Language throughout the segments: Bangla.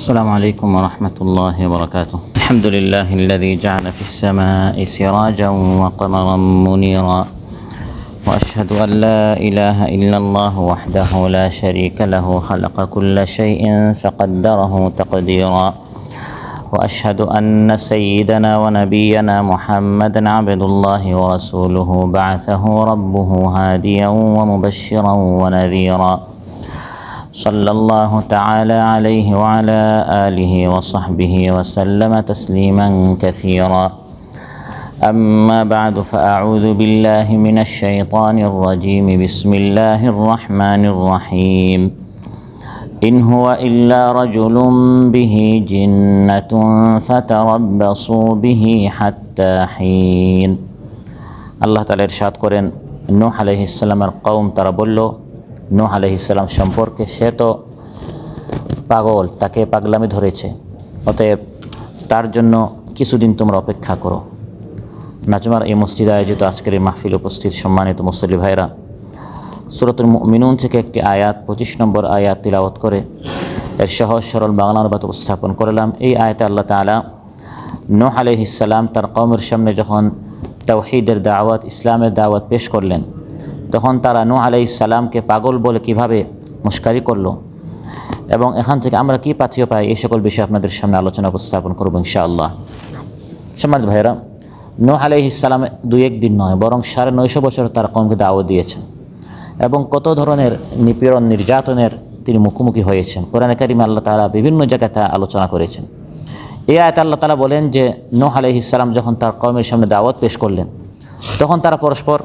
السلام عليكم ورحمة الله وبركاته. الحمد لله الذي جعل في السماء سراجا وقمرا منيرا، وأشهد أن لا إله إلا الله وحده لا شريك له خلق كل شيء فقدره تقديرا، وأشهد أن سيدنا ونبينا محمدا عبد الله ورسوله بعثه ربه هاديا ومبشرا ونذيرا، صلى الله تعالى عليه وعلى آله وصحبه وسلم تسليما كثيرا. أما بعد، فأعوذ بالله من الشيطان الرجيم. بسم الله الرحمن الرحيم. إن هو إلا رجل به جنة فتربصوا به حتى حين। আল্লাহ তাআলা ইরশাদ করেন, নূহ আলাইহিস সালামের কওম তারা বলল নূহ আলাইহিস সালাম সম্পর্কে, সে তো পাগল, তাকে পাগলামি ধরেছে, অতএব তার জন্য কিছুদিন তোমরা অপেক্ষা করো। নাজমার এই মসজিদে আয়োজিত আজকের এই মাহফিল উপস্থিত সম্মানিত মুসল্লি ভাইরা, সূরাতুল মুমিনুন থেকে একটি আয়াত 25 নম্বর আয়াত তিলাওয়াত করে এর সহজ সরল বাংলা অনুবাদ উপস্থাপন করলাম। এই আয়াতে আল্লাহ তাআলা নূহ আলাইহিস সালাম তার কওমের সামনে যখন তাওহীদের দাওয়াত, ইসলামের দাওয়াত পেশ করলেন, তখন তারা নূহ আলাইহিস সালামকে পাগল বলে কিভাবে মুশকারি করলো এবং এখান থেকে আমরা কি পাথেয় পাই, এই সকল বিষয়ে আপনাদের সামনে আলোচনা উপস্থাপন করব ইনশাআল্লাহ। সম্মানিত ভাইরা, নূহ আলাইহিস সালাম 2-1 দিন নয়, বরং 950 বছর তার কওমকে দাওয়াত দিয়েছেন এবং কত ধরনের নিপীড়ন নির্যাতনের তিনি মুখোমুখি হয়েছেন। কোরআনে কারিমে আল্লাহ তাআলা বিভিন্ন জায়গায় তা আলোচনা করেছেন। এই আয়াতে আল্লাহ তাআলা বলেন যে নূহ আলাইহিস সালাম যখন তার কওমের সামনে দাওয়াত পেশ করলেন, তখন তারা পরস্পর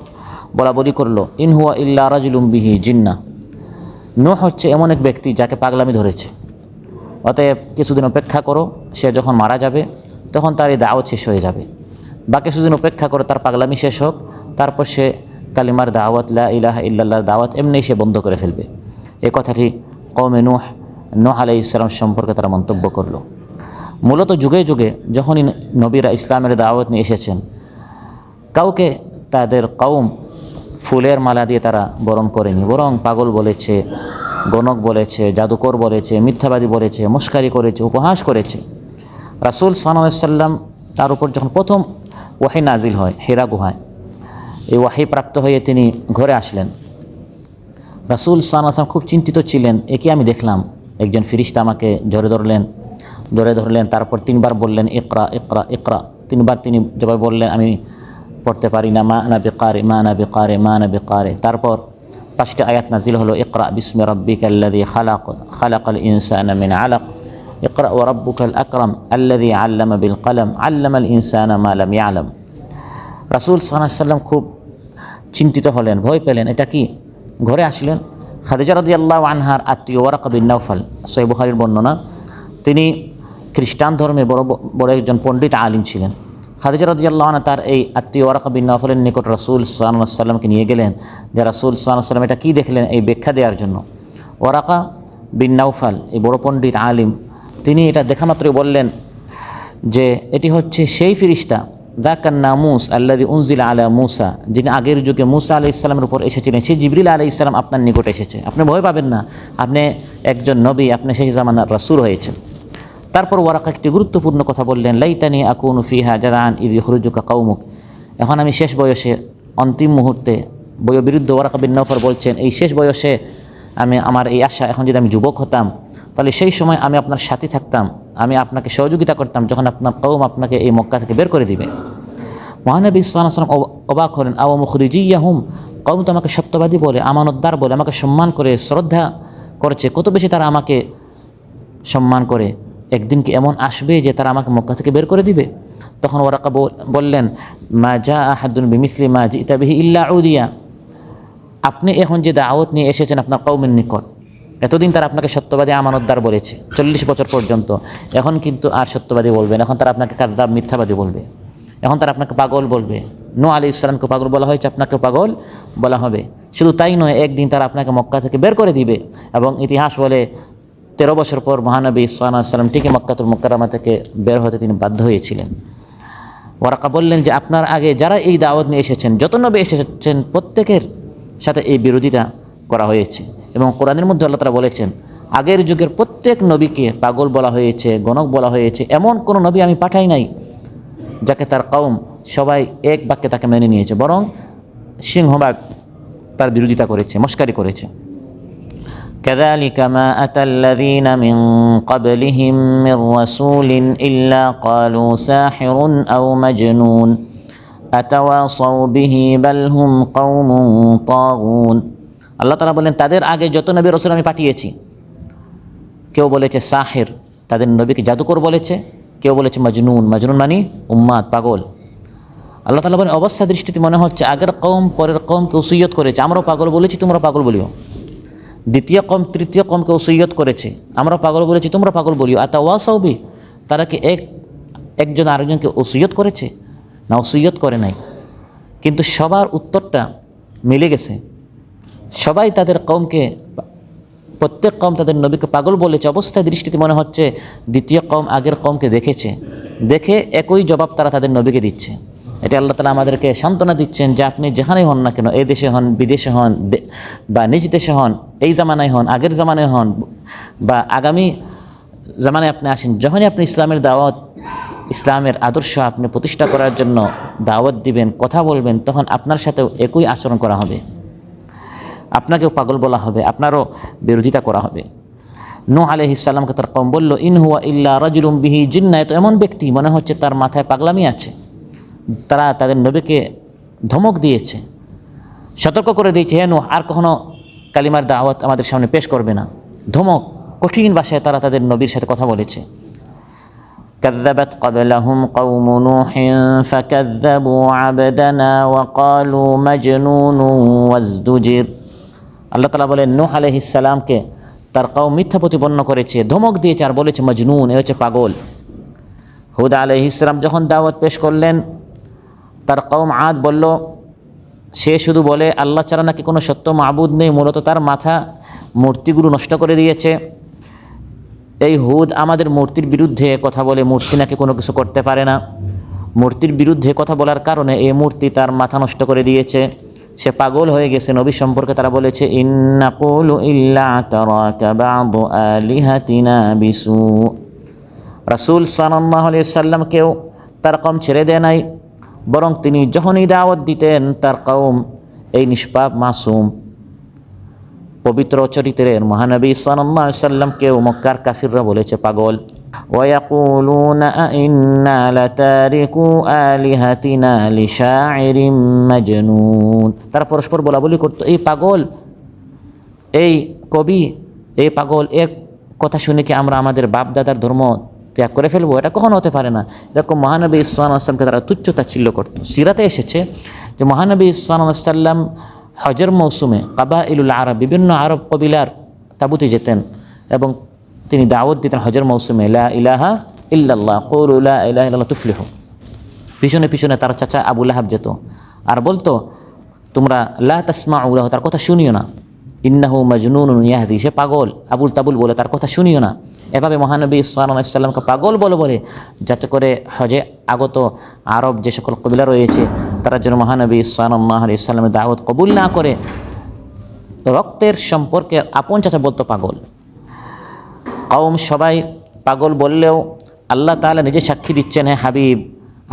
বলাবলি করলো, ইন হুয়া ইল্লা রাজুলুম বিহি জিন্নাহ। নূহ হচ্ছে এমন এক ব্যক্তি যাকে পাগলামি ধরেছে, অতএব কিছুদিন অপেক্ষা করো, সে যখন মারা যাবে তখন তার এই দাওয়াত শেষ হয়ে যাবে, বা কিছুদিন অপেক্ষা করে তার পাগলামি শেষ হোক, তারপর সে কালিমার দাওয়াত, লা ইলাহা ইল্লাল্লাহর দাওয়াত এমনি সে বন্ধ করে ফেলবে। এই কথাটি কওমে নূহ আলাইহিস সালাম সম্পর্কে তারা মন্তব্য করলো। মূলত যুগে যুগে যখনই নবীরা ইসলামের দাওয়াত নিয়ে এসেছেন, কাউকে তাদের কওম ফুলের মালা দিয়ে তারা বরণ করেনি, বরং পাগল বলেছে, গণক বলেছে, জাদুকর বলেছে, মিথ্যাবাদী বলেছে, মুশকারি করেছে, উপহাস করেছে। রাসূল সাল্লাল্লাহু আলাইহি সাল্লাম তার উপর যখন প্রথম ওয়াহী নাজিল হয় হিরা গুহায়, এই ওয়াহী প্রাপ্ত হয়ে তিনি ঘরে আসলেন। রাসূল সাল্লাল্লাহু আলাইহি সাল্লাম খুব চিন্তিত ছিলেন, একে আমি দেখলাম একজন ফেরেশতা আমাকে জড়ে ধরলেন, তারপর 3বার বললেন ইকরা ইকরা ইকরা। 3বার তিনি জবাব বললেন, আমি পড়তে পারি না, মা আনা বিকারি মা আনা বিকারি মা আনা বিকারি। তারপর 5টি আয়াত নাজিল হলো, ইকরা বিসমি রাব্বিকাল্লাযী খালাক খালাকাল ইনসানা মিন আলাক ইকরা ওয়া রাব্বুকাল আকরাম আল্লাযী আল্লামা বিল কলম আল্লামাল ইনসানা মা লাম ইয়ালাম। রাসূল সাল্লাল্লাহু আলাইহি সাল্লাম খুব চিন্তিত হলেন, ভয় পেলেন। এটা কি? ঘরে আসলেন, খাদিজা রাদিয়াল্লাহু আনহার আত্মীয় ওয়ারাকা বিন নাওফাল, সহিহ বুখারীর বর্ণনা, তিনি খ্রিস্টান ধর্মে বড় একজন পণ্ডিত আলিম ছিলেন। খাদিজা রাদিয়াল্লাহু আনহা তার এই আত্মীয় ওয়ারাকা বিন নাওফালের নিকট রাসূল সাল্লাল্লাহু আলাইহি সাল্লামকে নিয়ে গেলেন, যে রাসূল সাল্লাল্লাহু আলাইহি সাল্লাম এটা কী দেখলেন এই ব্যাখ্যা দেওয়ার জন্য। ওয়ারাকা বিন নাওফাল, এই বড় পণ্ডিত আলিম, তিনি এটা দেখা মাত্রই বললেন যে এটি হচ্ছে সেই ফেরেশতা যাকান নামুস আল্লাযী উনজিলা আলা মূসা, যিনি আগের যুগে মূসা আলাইহিস সালামের উপর এসেছিলেন, সেই জিবরিল আলাইহিস সালাম আপনার নিকট এসেছে। আপনি ভয় পাবেন না, আপনি একজন নবী, আপনি সেই জামানার রাসূল হয়েছেন। তারপর ওয়ারাকা একটি গুরুত্বপূর্ণ কথা বললেন, লাইতানি আকুনু ফিহা জারান ইয ইখরুজুকা কওমুক। এখন আমি শেষ বয়সে, অন্তিম মুহূর্তে, বয়োবৃদ্ধ ওয়ারাকা বিন নাওফাল বলছেন, এই শেষ বয়সে আমার এই আশা, এখন যদি আমি যুবক হতাম তাহলে সেই সময় আমি আপনার সাথে থাকতাম, আমি আপনাকে সহযোগিতা করতাম যখন আপনার কওম আপনাকে এই মক্কা থেকে বের করে দিবে। মহানবী সাল্লাল্লাহু আলাইহি ওয়াসাল্লাম অবাক হলেন, আও মুখরিজিয়াহুম, কওম তো আমাকে সত্যবাদী বলে, আমানতদার বলে, আমাকে সম্মান করে, শ্রদ্ধা করেছে, কত বেশি তারা আমাকে সম্মান করে, একদিন কি এমন আসবে যে তারা আমাকে মক্কা থেকে বের করে দিবে? তখন ওয়ারাকা বললেন, মা জা আহাদুন বিমিসলি মা জিতা বিহি ইল্লা উদিয়া। আপনি এখন যে দাওয়াত নিয়ে এসেছেন আপনার কওমের নিকট, এতদিন তারা আপনাকে সত্যবাদী আমানতদার বলেছে 40 বছর পর্যন্ত, এখন কিন্তু আর সত্যবাদী বলবেন, এখন তারা আপনাকে কাযযাব মিথ্যাবাদী বলবে, এখন তারা আপনাকে পাগল বলবে। নূহ আলাইহিস সালামকে পাগল বলা হয়েছে, আপনাকে পাগল বলা হবে। শুধু তাই নয়, একদিন তারা আপনাকে মক্কা থেকে বের করে দিবে। এবং ইতিহাস বলে 13 বছর পর মহানবী সাল্লাল্লাহু আলাইহি ওয়াসাল্লাম ঠিকই মক্কাতুল মুকাররমা থেকে বের হতে তিনি বাধ্য হয়েছিলেন। ওয়ারাকা বললেন যে আপনার আগে যারা এই দাওয়াত নিয়ে এসেছেন, যত নবী এসেছেন, প্রত্যেকের সাথে এই বিরোধিতা করা হয়েছে। এবং কোরআনের মধ্যে আল্লাহ তাআলা বলেছেন, আগের যুগের প্রত্যেক নবীকে পাগল বলা হয়েছে, গণক বলা হয়েছে। এমন কোনো নবী আমি পাঠাই নাই যাকে তার কওম সবাই এক বাক্যে তাকে মেনে নিয়েছে, বরং সিংহভাগ তার বিরোধিতা করেছে, মস্কারি করেছে। كذلك ما أتى الذين من قبلهم من رسول إلا قالوا ساحر أو مجنون أتواصوا به بل هم قوم طاغون। আল্লাহ তাআলা বলেন, তাদের আগে যত নবী রাসূল আমি পাঠিয়েছি, কেউ বলেছে সাহির, তাদের নবীকে জাদুকর বলেছে, কেউ বলেছে মজনুন, মজনুন মানে উম্মাদ, পাগল। আল্লাহ তাআলা বলেন, অবস্থা দৃষ্টিতে মনে হচ্ছে আগের কওম পরের কওমকে ওসিয়ত করেছে, আমরাও পাগল বলেছি তোমরা পাগল বলিও। দ্বিতীয় কওম তৃতীয় কওমকে ওসিয়ত করেছে, আমরা পাগল বলেছি তোমরা পাগল বলিও। আতাওয়াসাউ বি, তারা কি একজন আরেকজনকে ওসিয়ত করেছে? না, ওসিয়ত করে নাই। কিন্তু সবার উত্তরটা মিলে গেছে। সবাই তাদের কওমকে, প্রত্যেক কওম তাদের নবীকে পাগল বলেছে। অবস্থায় দৃষ্টিতে মনে হচ্ছে দ্বিতীয় কওম আগের কওমকে দেখে একই জবাব তারা তাদের নবীকে দিচ্ছে। এটা আল্লাহ তাআলা আমাদেরকে সান্ত্বনা দিচ্ছেন যে আপনি যেখানেই হন না কেন, এই দেশে হন, বিদেশে হন, বা নিজ দেশে হন, এই জামানায় হন, আগের জামানায় হন, বা আগামী জামানায় আপনি আসেন, যখনই আপনি ইসলামের দাওয়াত, ইসলামের আদর্শ আপনি প্রতিষ্ঠা করার জন্য দাওয়াত দিবেন, কথা বলবেন, তখন আপনার সাথেও একই আচরণ করা হবে, আপনাকেও পাগল বলা হবে, আপনারও বিরোধিতা করা হবে। নূহ আলাইহিস সালামকে তার কওম বলল, ইন হুয়া ইল্লা রাজুলুম বিহি জিন্নাহ, তো এমন ব্যক্তি মনে হচ্ছে তার মাথায় পাগলামি আছে। তারা তাদের নবীকে ধমক দিয়েছে, সতর্ক করে দিয়েছে, হে নূহ আর কখনো কালিমার দাওয়াত আমাদের সামনে পেশ করবে না। ধমক, কঠিন ভাষায় তারা তাদের নবীর সাথে কথা বলেছে। كذبت قبلهم قوم نوح فكذبوا عبدنا وقالوا مجنون وازدجر। আল্লাহ তাআলা বলেন, নূহ আলাইহিস সালামকে তার কওম মিথ্যা প্রতিপন্ন করেছে, ধমক দিয়েছে, আর বলেছে মজনুন, এ হচ্ছে পাগল। হুদ আলাইহিস সালাম যখন দাওয়াত পেশ করলেন, তার কওম আদ বলল, সে শুধু বলে আল্লাহ ছাড়া নাকি কোনো সত্য মাবুদ নেই, মূলত তার মাথা মূর্তিগুলো নষ্ট করে দিয়েছে। এই হুদ আমাদের মূর্তির বিরুদ্ধে কথা বলে, মূর্তি নাকি কোনো কিছু করতে পারে না। মূর্তির বিরুদ্ধে কথা বলার কারণে এই মূর্তি তার মাথা নষ্ট করে দিয়েছে, সে পাগল হয়ে গেছে। নবী সম্পর্কে তারা বলেছে, ইন্নাকুলু ইল্লা তারাকা বা'দু আলিহাতিনা বিসু। রাসূল সাল্লাল্লাহু আলাইহি সাল্লামকেও তার কওম ছেড়ে দেয় নাই, বরং তিনি যখনই দাওয়াত দিতেন তার কওম এই নিষ্পাপ মাসুম পবিত্র চরিত্রের মহানবী সাল্লাল্লাহু আলাইহি সাল্লামকেও মক্কার কাফিররা বলেছে পাগল। ওয়ায়াকুলুনা ইন্না লাতারিকু আলিহাতিনা লিশাইরিম মাজনুন। তারা পরস্পর বলাবলি করতো, এই পাগল, এই কবি, এই পাগল, এর কথা শুনে কি আমরা আমাদের বাপ দাদার ধর্ম ত্যাগ করে ফেলবো? এটা কখনো হতে পারে না। এরকম মহানবী সাল্লাল্লাহু আলাইহি সাল্লামকে তারা তুচ্ছ তাচ্ছিল্য করতো। সিরাতে এসেছে যে মহানবী সাল্লাল্লাহু আলাইহি সাল্লাম হজের মৌসুমে কাবাইলুল আরব, বিভিন্ন আরব কবিলার তাবুতে যেতেন এবং তিনি দাওয়াত দিতেন হজের মৌসুমে, লা ইলাহা ইল্লাল্লাহ, কুলু লা ইলাহা ইল্লাল্লাহ তুফলিহু। পিছনে পিছনে তার চাচা আবু লাহাব যেত আর বলতো, তোমরা লা তাসমাউ লাহু, তার কথা শুনিও না, ইন্নাহু মাজনুনুন ইয়াহদি, সে পাগল, আবুল তাবুল বলে তার কথা শুনিও না। এভাবে মহানবী সাল্লাল্লাহু আলাইহি সাল্লামকে পাগল বলে যাতে করে হজে আগত আরব যে সকল কবিলা রয়েছে তারা যেন মহানবী সাল্লাল্লাহু আলাইহি সাল্লামের দাওয়াত কবুল না করে। রক্তের সম্পর্কে আপন চাচা বলতো পাগল। কওম সবাই পাগল বললেও আল্লাহ তাআলা নিজে সাক্ষী দিচ্ছেন, হ্যাঁ হাবিব,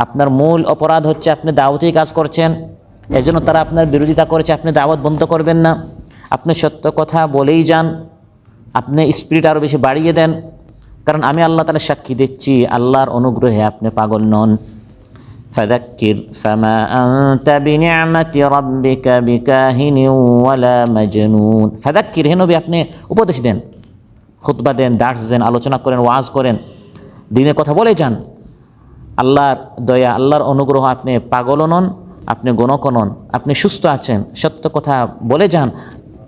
আপনার মূল অপরাধ হচ্ছে আপনি দাওয়াতেই কাজ করছেন, এজন্য তারা আপনার বিরোধিতা করেছে। আপনি দাওয়াত বন্ধ করবেন না, আপনি সত্য কথা বলেই যান, আপনি স্পিরিট আরও বেশি বাড়িয়ে দেন, কারণ আমি আল্লাহ তাআলা সাক্ষী দিচ্ছি আল্লাহর অনুগ্রহে আপনি পাগল নন। ফাযাক্কির ফামা আনতা বিনি'মাতি রাব্বিকা বিকাহিনিন ওয়ালা মাজনুন। ফাযাক্কির, হে নবী আপনি উপদেশ দেন, খুতবা দেন, দার্স দেন, আলোচনা করেন, ওয়াজ করেন, দ্বীনের কথা বলে যান। আল্লাহর দয়া, আল্লাহর অনুগ্রহ, আপনি পাগলও নন, আপনি গণকও নন, আপনি সুস্থ আছেন, সত্য কথা বলে যান।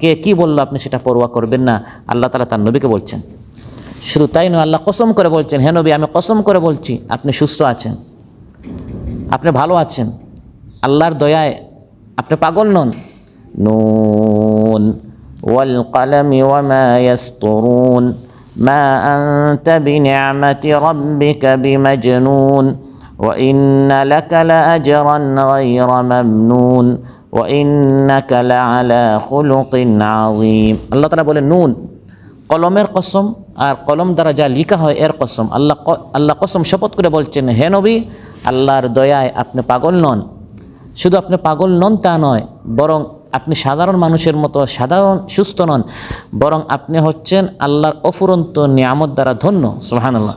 কে কি বললো আপনি সেটা পরোয়া করবেন না, আল্লাহ তাআলা তার নবীকে বলছেন। শুধু তাই নয়, আল্লাহ কসম করে বলছেন, হে নবী আমি কসম করে বলছি আপনি সুস্থ আছেন, আপনি ভালো আছেন, আল্লাহর দয়ায় আপনি পাগল নন। নুন ওয়াল কলমি ওয়া মা ইয়াসতুরুন মা আনতা বিনি'মাতি রাব্বিকা বিমাজনুন ওয়া ইন্না লাকা লাআজরান গায়রা মামনুন ওয়া ইন্নাকা লাআলা খুলুকিন আযীম। আল্লাহ তাআলা বলেন নুন, কলমের কসম আর কলম দ্বারা যা লেখা হয় এর কসম। আল্লাহ কসম শপথ করে বলছেন, হে নবী, আল্লাহর দয়ায় আপনি পাগল নন। শুধু আপনি পাগল নন তা নয়, বরং আপনি সাধারণ মানুষের মতো সাধারণ সুস্থ নন, বরং আপনি হচ্ছেন আল্লাহর অফুরন্ত নিয়ামত দ্বারা ধন্য। সুবহানাল্লাহ।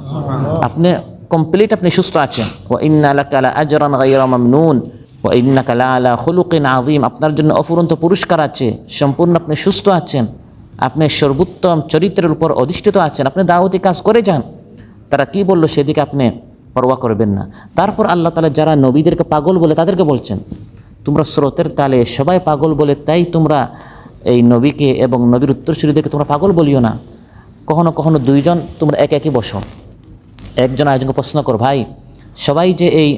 আপনি কমপ্লিট, আপনি সুস্থ আছেন। ওয়া ইন্না লাকা লা আজরান গায়রা মামনুন ওয়া ইন্নাকা লা আলা খুলুকিন আযীম। আপনার জন্য অফুরন্ত পুরস্কার আছে, সম্পূর্ণ আপনি সুস্থ আছেন, আপনি সর্বোত্তম চরিত্রের উপর অধিষ্ঠিত আছেন, আপনি দাওয়াতি কাজ করে যান। তারা কি বললো সেদিকে আপনি পরোয়া করবেন না। তারপর আল্লাহ তাআলা যারা নবীদেরকে পাগল বলে তাদেরকে বলছেন, তোমরা স্রোতের তালে সবাই পাগল বলে, তাই তোমরা এই নবীকে এবং নবীর উত্তরসূরিদেরকে তোমরা পাগল বলিও না। কখনো কখনো দুইজন তোমরা একই বসো, একজন আরেকজনকে প্রশ্ন করো, ভাই সবাই যে এই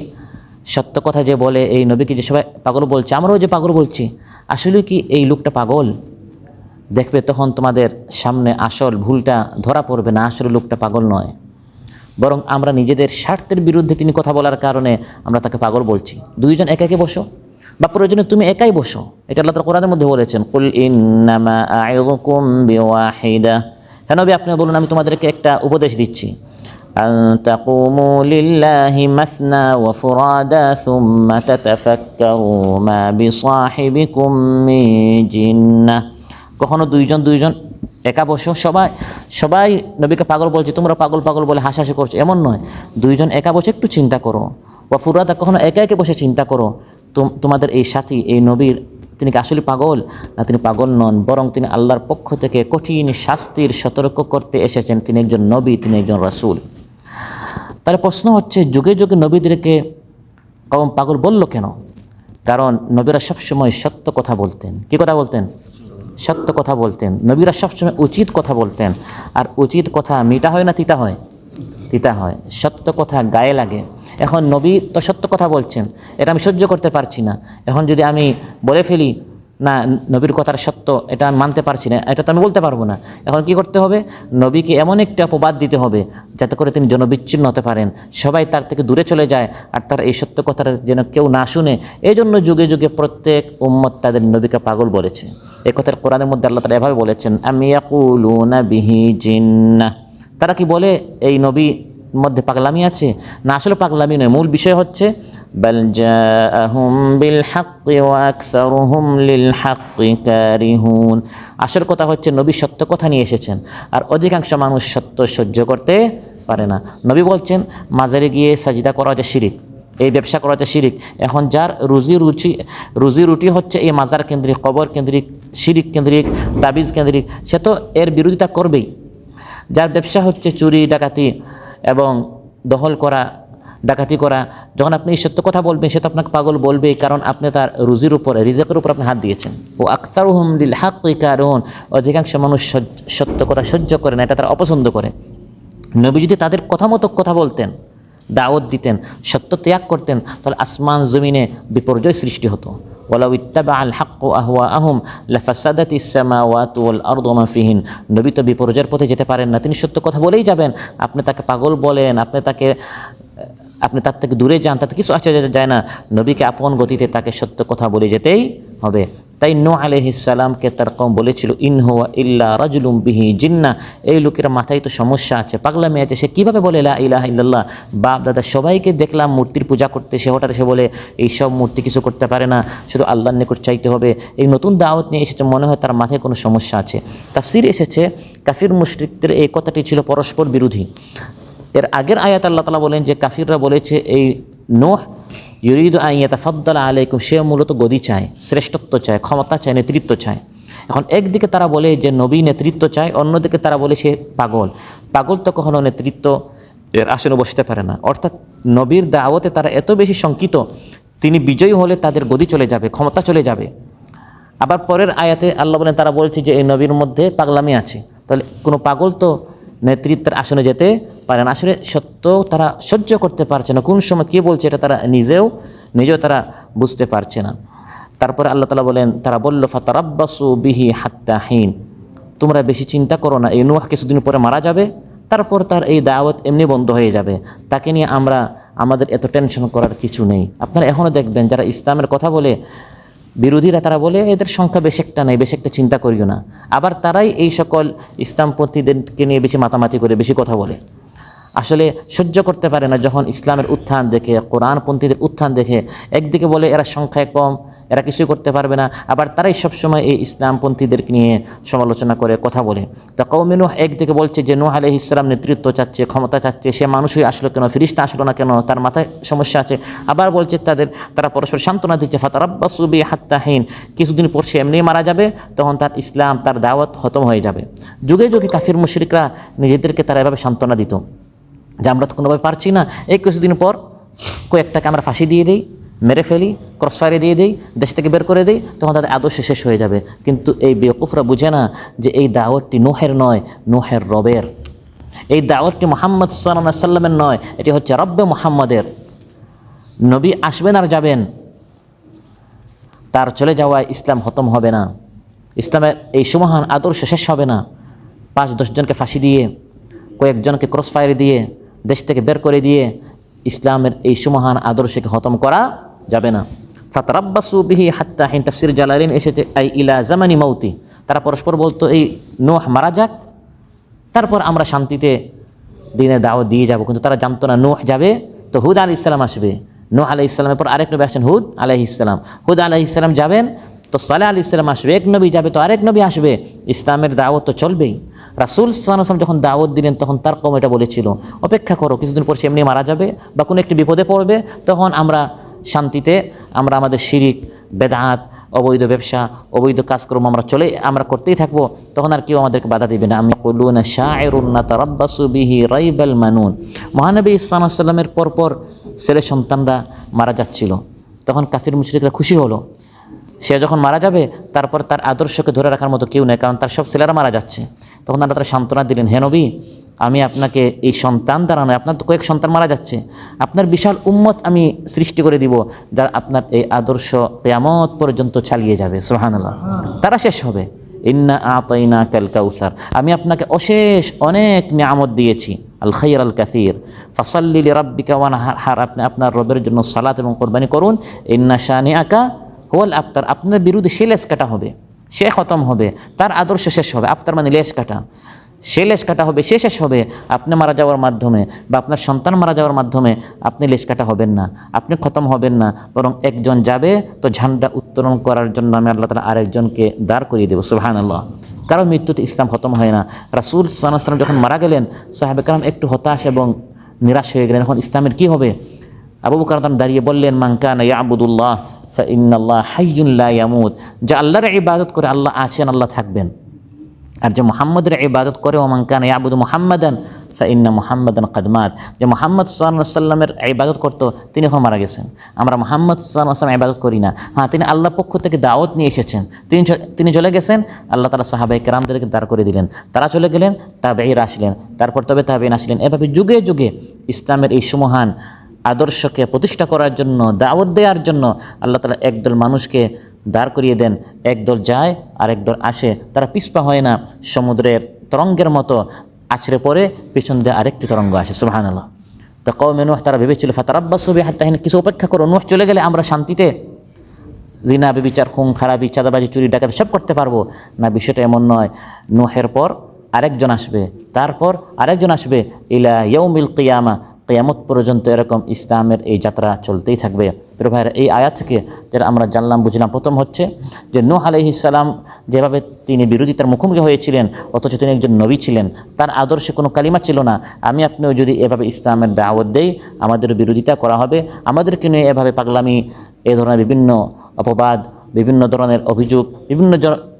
সত্য কথা যে বলে, এই নবীকে যে সবাই পাগল বলছে, আমরাও যে পাগল বলছি, আসলে কি এই লোকটা পাগল? দেখবে তখন তোমাদের সামনে আসল ভুলটা ধরা পড়বে না, আসলে লোকটা পাগল নয়, বরং আমরা নিজেদের স্বার্থের বিরুদ্ধে তিনি কথা বলার কারণে আমরা তাকে পাগল বলছি। দুইজন একাকে বসো, বা প্রয়োজনে তুমি একাই বসো। এটা আল্লাহ তাআলা কোরআনের মধ্যে বলেছেন, কুল ইন্নামা আ'ইযুকুম বিওয়াহিদা। হ্যাঁ নবী, আপনি বলুন আমি তোমাদেরকে একটা উপদেশ দিচ্ছি, আন তাকুমু লিল্লাহি মাসনা ওয়া ফুরাদা সুম্মা তাতাফাক্কারু মা বিসাহিবিকুম মিন জিন্নাহ। কখনো দুইজন একা বসো, সবাই নবীকে পাগল বলছে, তোমরা পাগল পাগল বলে হাসাহাসি করছো, এমন নয়। দুইজন একা বসে একটু চিন্তা করো। ওয়া ফুরাদা, কখনো একা একে বসে চিন্তা করো, তোমাদের এই সাথী এই নবীর, তিনি কি আসলে পাগল না তিনি পাগল নন, বরং তিনি আল্লাহর পক্ষ থেকে কঠিন শাস্তির সতর্ক করতে এসেছেন। তিনি একজন নবী, তিনি একজন রাসূল। তাহলে প্রশ্ন হচ্ছে, যুগে যুগে নবীদেরকে কওম পাগল বলল কেন? কারণ নবীরা সবসময় সত্য কথা বলতেন। কি কথা বলতেন? সত্য কথা বলতেন। নবীরা সবসময় উচিত কথা বলতেন। আর উচিত কথা মিঠা হয় না তিতা হয়? তিতা হয়। সত্য কথা গায়ে লাগে। এখন নবী তো সত্য কথা বলছেন, এটা আমি সহ্য করতে পারছি না। এখন যদি আমি বলে ফেলি না নবীর কথার সত্য, এটা আমি মানতে পারছি না, এটা তো আমি বলতে পারবো না। এখন কি করতে হবে? নবীকে এমন একটা অপবাদ দিতে হবে যাতে করে তিনি জনবিচ্ছিন্ন হতে পারেন, সবাই তার থেকে দূরে চলে যায়, আর তার এই সত্য কথাটা যেন কেউ না শুনে। এই জন্য যুগে যুগে প্রত্যেক উম্মত তাদের নবীকে পাগল বলেছে। এই কথার কোরআনের মধ্যে আল্লাহ তাআলা এভাবে বলেছেন, আম ইয়াকুলুনা বিহি জিন্নাহ। তারা কি বলে এই নবী মধ্যে পাগলামি আছে? না, আসলে পাগলামি নয়, মূল বিষয় হচ্ছে বাল জাআহুম বিল হাক্কি ওয়া আকসারুহুম লিল হাক্কি কারিহুন। আসল কথা হচ্ছে নবী সত্য কথা নিয়ে এসেছেন, আর অধিকাংশ মানুষ সত্য সহ্য করতে পারে না। নবী বলছেন মাজারে গিয়ে সাজদা করা হচ্ছে শিরিক, এই ব্যবসা করা হচ্ছে শিরিক। এখন যার রুজি রুটি হচ্ছে এই মাজার কেন্দ্রিক, কবর কেন্দ্রিক, শিরিক কেন্দ্রিক, তাবিজ কেন্দ্রিক, সে তো এর বিরোধিতা করবেই। যার ব্যবসা হচ্ছে চুরি ডাকাতি এবং দখল করা, ডাকাতি করা, যখন আপনি এই সত্য কথা বলবেন সে তো আপনাকে পাগল বলবেই, কারণ আপনি তার রুজির উপরে, রিজেকের উপর আপনি হাত দিয়েছেন। ও আকসারুহুম লিল হাক্কি কারিহুন। অধিকাংশ মানুষ সত্য কথা সহ্য করে না, এটা তারা অপছন্দ করে। নবী যদি তাদের কথা মতো কথা বলতেন, দাওয়াত দিতেন, সত্য ত্যাগ করতেন, তাহলে আসমান জমিনে বিপর্যয় সৃষ্টি হতো। ওয়ালাউ ইত্তাবাআল হাক্কু আহওয়াআহুম লাফাসাদাতিস সামাওয়াতু ওয়াল আরদু মা ফিহিন। নবী তো বিপর্যয়ের পথে যেতে পারেন না, তিনি সত্য কথা বলেই যাবেন। আপনি তাকে পাগল বলেন, আপনি তার থেকে দূরে যান, তাতে কিছু আসে যায় না। নবীকে আপন গতিতে তাকে সত্য কথা বলে যেতেই হবে। তাই নূহ আলাইহিস সালামকে তার কওম বলেছিল, ইন হুয়া ইল্লা রাজুলুম বিহি জিন্নাহ। এই লোকের মাথায় তো সমস্যা আছে, পাগলামি আছে, সে কীভাবে বলে লা ইলাহা ইল্লাল্লাহ। বাপ দাদা সবাইকে দেখলাম মূর্তির পূজা করতে, সে হঠাৎ এসে বলে এই সব মূর্তি কিছু করতে পারে না, শুধু আল্লাহর নিকট চাইতে হবে। এই নতুন দাওয়াত নিয়ে এসেছে, মনে হয় তার মাথায় কোনো সমস্যা আছে। তাফসীর এসেছে কাফির মুশরিকদের এই কথাটি ছিল পরস্পর বিরোধী। এর আগের আয়াত আল্লাহ তাআলা বলেন যে কাফিররা বলেছে এই নূহ ইউরিদু আন ইয়াতাফাদ্দালা আলাইকুম, সে মূলত গদি চায়, শ্রেষ্ঠত্ব চায়, ক্ষমতা চায়, নেতৃত্ব চায়। এখন একদিকে তারা বলে যে নবী নেতৃত্ব চায়, অন্যদিকে তারা বলে সে পাগল। পাগল তো কখনো নেতৃত্ব এর আসনে বসতে পারে না। অর্থাৎ নবীর দাওয়াতে তারা এত বেশি শঙ্কিত, তিনি বিজয়ী হলে তাদের গদি চলে যাবে, ক্ষমতা চলে যাবে। আবার পরের আয়াতে আল্লাহ বলেন তারা বলছে যে এই নবীর মধ্যে পাগলামি আছে। তাহলে কোনো পাগল তো নেতৃত্বের আসনে যেতে পারে না। আসলে সত্য তারা সহ্য করতে পারছে না, কোন সময় কী বলছে এটা তারা নিজেও তারা বুঝতে পারছে না। তারপরে আল্লাহ তাআলা বলেন, তারা বলল ফাতারাব্বাসু বিহি হাত্তা হিন, তোমরা বেশি চিন্তা করো না, এই নূহ কিছুদিন পরে মারা যাবে, তারপর তার এই দাওয়াত এমনি বন্ধ হয়ে যাবে, তাকে নিয়ে আমাদের এত টেনশন করার কিছু নেই। আপনারা এখনও দেখবেন যারা ইসলামের কথা বলে বিরোধীরা তারা বলে এদের সংখ্যা বেশ একটা নেই, বেশ একটা চিন্তা করিও না। আবার তারাই এই সকল ইসলামপন্থীদেরকে নিয়ে বেশি মাতামাতি করে, বেশি কথা বলে। আসলে সহ্য করতে পারে না যখন ইসলামের উত্থান দেখে, কোরআনপন্থীদের উত্থান দেখে। একদিকে বলে এরা সংখ্যায় কম, এরা কিছুই করতে পারবে না, আবার তারাই সবসময় এই ইসলামপন্থীদেরকে নিয়ে সমালোচনা করে, কথা বলে। তো কওমে নূহ একদিকে বলছে যে নূহ আলাইহিস সালাম নেতৃত্ব চাচ্ছে, ক্ষমতা চাচ্ছে, সে মানুষই আসলো কেন, ফেরেশতা আসলো না কেন, তার মাথায় সমস্যা আছে। আবার বলছে তারা পরস্পর সান্ত্বনা দিচ্ছে, ফাতারাব্বাসু বি হাত্তা হিন, কিছুদিন পর সে এমনি মারা যাবে, তখন তার ইসলাম, তার দাওয়াত খতম হয়ে যাবে। যুগে যুগে কাফির মুশরিকরা নিজেদেরকে তারা এভাবে সান্ত্বনা দিত যে আমরা তো কোনোভাবে পারছি না, এই কিছুদিন পর কয়েকটাকে আমরা ফাঁসি দিয়ে দিই, মেরে ফেলি, ক্রসফায়ারে দিয়ে দিই, দেশ থেকে বের করে দিই, তখন তাদের আদর্শ শেষ হয়ে যাবে। কিন্তু এই বেওকুফরা বুঝে না যে এই দাওয়াতটি নূহের নয়, নূহের রবের। এই দাওয়াতটি মুহাম্মদ সাল্লাল্লাহু আলাইহি সাল্লামের নয়, এটি হচ্ছে রব্বে মুহাম্মদের। নবী আসবেন আর যাবেন, তার চলে যাওয়ায় ইসলাম খতম হবে না, ইসলামের এই সুমহান আদর্শ শেষ হবে না। 5-10 জনকে ফাঁসি দিয়ে, কয়েকজনকে ক্রসফায়ার দিয়ে, দেশ থেকে বের করে দিয়ে ইসলামের এই সুমহান আদর্শকে খতম করা যাবে না। ফাতারাব্বাসু বিহি হাত্তা হিন, তাফসীর জালালাইন এসেছে আই ইলা জামানি মাউতি। তারা পরস্পর বলতো এই নূহ মারা যাক, তারপর আমরা শান্তিতে দিনে দাওয়াত দিয়ে যাব। কিন্তু তারা জানতো না নূহ যাবে তো হুদ আলাইহিস সালাম আসবে, নূহ আলাইহিস সালামের পর আরেক নবী আসেন হুদ আলাইহিস সালাম, হুদ আলাইহিস সালাম যাবেন তো সালেহ আলাইহিস সালাম আসবে, এক নবী যাবে তো আরেক নবী আসবে, ইসলামের দাওয়াত তো চলবেই। রাসূল সাল্লাল্লাহু আলাইহি ওয়াসাল্লাম যখন দাওয়াত দিলেন তখন তার কওম এটা বলেছিল, অপেক্ষা করো, কিছুদিন পর সে এমনি মারা যাবে বা কোনো একটি বিপদে পড়বে, তখন আমরা শান্তিতে আমরা আমাদের শিরিক, বেদাত, অবৈধ ব্যবসা, অবৈধ কাজকর্ম আমরা করতেই থাকবো, তখন আর কেউ আমাদেরকে বাধা দিবে না। আমি ইয়াকুলুনা শাইরুন নাতারাব্বাসু বিহি রাইবাল মানুন। মহানবী সাল্লাল্লাহু আলাইহি ওয়াসাল্লামের পরপর ছেলে সন্তানরা মারা যাচ্ছিল, তখন কাফির মুশরিকরা খুশি হলো। সে যখন মারা যাবে তারপর তার আদর্শকে ধরে রাখার মতো কেউ নেই, কারণ তার সব ছেলেরা মারা যাচ্ছে। তখন তারা সান্ত্বনা দিলেন, হে নবী, আমি আপনাকে এই সন্তান দ্বারা নয়, আপনার তো কয়েক সন্তান মারা যাচ্ছে, আপনার বিশাল উম্মত আমি সৃষ্টি করে দিব যারা আপনার এই আদর্শ কিয়ামত পর্যন্ত চালিয়ে যাবে। সুবহানাল্লাহ। তারা শেষ হবে। ইন্না আতাইনাকাল কাউসার, আমি আপনাকে অশেষ অনেক নিয়ামত দিয়েছি, আল খাইর আল কাসির, ফাসাল্লি লিরাব্বিকা ওয়ানহার, আপনি আপনার রবের জন্য সালাত এবং কোরবানি করুন, ইন্না শানিআকা হুয়াল আবতার, আপনার বিরুদ্ধে সে লেশ কাটা হবে, সে খতম হবে, তার আদর্শ শেষ হবে। আবতার মানে লেশ কাটা, সে লেশ কাটা হবে, সে শেষ হবে। আপনি মারা যাওয়ার মাধ্যমে বা আপনার সন্তান মারা যাওয়ার মাধ্যমে আপনি লেশ কাটা হবেন না, আপনি খতম হবেন না, বরং একজন যাবে তো ঝান্ডা উত্তোলন করার জন্য আমি আল্লাহ তাআলা আরেকজনকে দাঁড় করিয়ে দেবো। সুবহানাল্লাহ। কারণ মৃত্যুতে ইসলাম খতম হয় না। রাসূল সাল্লাল্লাহু আলাইহি ওয়াসাল্লাম যখন মারা গেলেন, সাহাবা কেরাম একটু হতাশ এবং নিরাশ হয়ে গেলেন, এখন ইসলামের কি হবে? আবু বকর রাদিয়াল্লাহু আনহু দাঁড়িয়ে বললেন, মান কানা ইয়াবুদুল্লাহ ফাইন্নাল্লাহ হাইয়ুন লা ইয়ামুত, যে আল্লাহর ইবাদত করে আল্লাহ আছেন, আল্লাহ থাকবেন। আর যে মুহাম্মদের ইবাদত করে, ওমান কানা ইয়াবুদু মুহাম্মাদান ফাইন্না মুহাম্মাদান ক্বাদ মাত, যে মুহাম্মদ সাল্লাল্লাহু আলাইহি ওয়াসাল্লামের ইবাদত করতো তিনি এখন মারা গেছেন। আমরা মুহাম্মদ সাল্লাল্লাহু আলাইহি ওয়াসাল্লাম ইবাদত করি না। হ্যাঁ, তিনি আল্লাহর পক্ষ থেকে দাওয়াত নিয়ে এসেছেন, তিনি চলে গেছেন, আল্লাহ তাআলা সাহাবায়ে কেরামদেরকে দাঁড় করে দিলেন, তারা চলে গেলেন, তাবেঈরা আসলেন, তারপর তবে তাবেঈন আসলেন। এভাবে যুগে যুগে ইসলামের এই সুমহান আদর্শকে প্রতিষ্ঠা করার জন্য, দাওয়াত দেওয়ার জন্য আল্লাহ তাআলা একদল মানুষকে দাঁড় করিয়ে দেন, একদল যায় আর একদল আসে, তারা পিছপা হয় না, সমুদ্রের তরঙ্গের মতো আছড়ে পড়ে পিছন দিয়ে আরেকটি তরঙ্গ আসে। সুবহানাল্লাহ। তো কওমে নূহ তারা ভেবেছিল ফাতারাব্বাসু বিহি হাত্তা হিন, কিছু অপেক্ষা করো, নূহ চলে গেলে আমরা শান্তিতে জিনা, ব্যভিচার, খুন খারাপি, চাঁদাবাজি, চুরি ডাকাতি সব করতে পারবো। না, বিষয়টা এমন নয়। নূহের পর আরেকজন আসবে, তারপর আরেকজন আসবে, ইলা ইয়াউমিল কিয়ামা, কিয়ামত পর্যন্ত এরকম ইসলামের এই যাত্রা চলতেই থাকবে। প্রিয় ভাইরা, এই আয়াত থেকে যেটা আমরা জানলাম, বুঝলাম, প্রথম হচ্ছে যে নূহ আলাইহিস সালাম যেভাবে তিনি বিরোধিতার মুখোমুখি হয়েছিলেন, অথচ তিনি একজন নবী ছিলেন, তার আদর্শে কোনো কালিমা ছিল না। আমি আপনিও যদি এভাবে ইসলামের দাওয়াত দেই, আমাদের বিরোধিতা করা হবে, আমাদেরকে নিয়ে এভাবে পাগলামি, এ ধরনের বিভিন্ন অপবাদ, বিভিন্ন ধরনের অভিযোগ, বিভিন্ন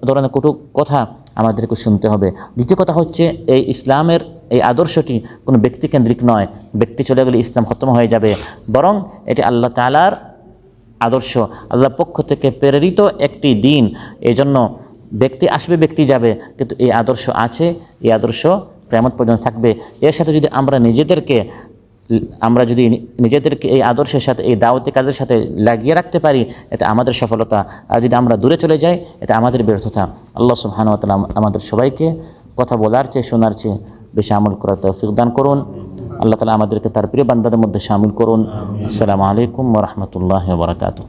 ধরনের কটু কথা আমাদেরকে শুনতে হবে। দ্বিতীয় কথা হচ্ছে, এই ইসলামের এই আদর্শটি কোনো ব্যক্তিকেন্দ্রিক নয়, ব্যক্তি চলে গেলে ইসলাম খতম হয়ে যাবে, বরং এটি আল্লাহ তাআলার আদর্শ, আল্লাহর পক্ষ থেকে প্রেরিত একটি দিন। এই জন্য ব্যক্তি আসবে, ব্যক্তি যাবে, কিন্তু এই আদর্শ আছে, এই আদর্শ কিয়ামত পর্যন্ত থাকবে। এর সাথে যদি আমরা নিজেদেরকে এই আদর্শের সাথে, এই দাওয়াতি কাজের সাথে লাগিয়ে রাখতে পারি, এটা আমাদের সফলতা। আর যদি আমরা দূরে চলে যাই, এটা আমাদের ব্যর্থতা। আল্লাহ সুবহানাহু ওয়া তাআলা আমাদের সবাইকে কথা বলার চেয়ে শোনার চেয়ে বেশি আমল করার তৌফিক দান করুন। আল্লাহ তাআলা আমাদেরকে তার প্রিয় বান্দাদের মধ্যে শামিল করুন। আসসালামু আলাইকুম ওয়া রাহমাতুল্লাহি ওয়া বারাকাতুহু।